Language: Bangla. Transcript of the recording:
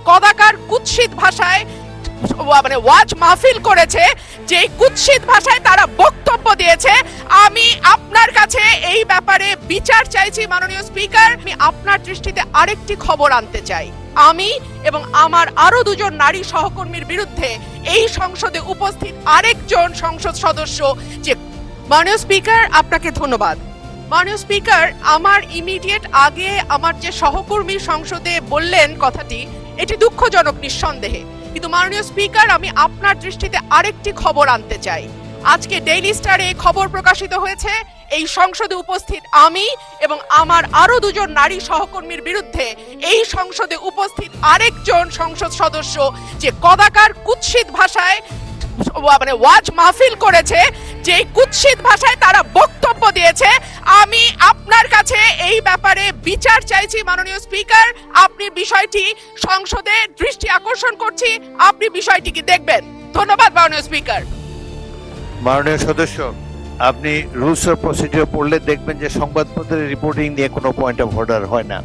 কদাকার কুৎসিত ভাষায় মানে ওয়াজ মাহফিল করেছে, যে কুৎসিত ভাষায় তারা বক্তব্য দিয়েছে, আমি আপনার কাছে এই ব্যাপারে বিচার চাইছি মাননীয় স্পিকার। আমি আপনার দৃষ্টিতে আরেকটি খবর আনতে চাই। আমি এবং আমার আরো দুজন নারী সহকর্মীর বিরুদ্ধে এই সংসদে উপস্থিত আরেকজন সংসদ সদস্য যে মাননীয় স্পিকার, আপনাকে ধন্যবাদ। মাননীয় স্পিকার, আমার ইমিডিয়েট আগে আমার যে সহকর্মী সংসদে বললেন কথাটি, এটি দুঃখজনক নিঃসন্দেহে, কিন্তু মাননীয় স্পিকার আমি আপনার দৃষ্টিতে আরেকটি খবর আনতে চাই। আজকে ডেইলি স্টারে খবর প্রকাশিত হয়েছে, এই সংসদে উপস্থিত আমি এবং আমার আরো দুজন নারী সহকর্মীর বিরুদ্ধে এই সংসদে উপস্থিত আরেকজন সংসদ সদস্য যে কদাকার কুৎসিত ভাষায় মানে ওয়াজ মাহফিল করেছে, যে কুৎসিত ভাষায় তারা বক্তব্য দিয়েছে, আমি আপনার কাছে এই ব্যাপারে বিচার চাইছি মাননীয় স্পিকার। আপনি বিষয়টি সংসদে দৃষ্টি আকর্ষণ করছি, আপনি বিষয়টিকে দেখবেন। ধন্যবাদ মাননীয় স্পিকার। মাননীয় সদস্য, আপনি রুলস অফ প্রসিডিওর পড়লে দেখবেন যে সংবাদপত্রের রিপোর্টিং নিয়ে কোনো পয়েন্ট অফ অর্ডার হয় না।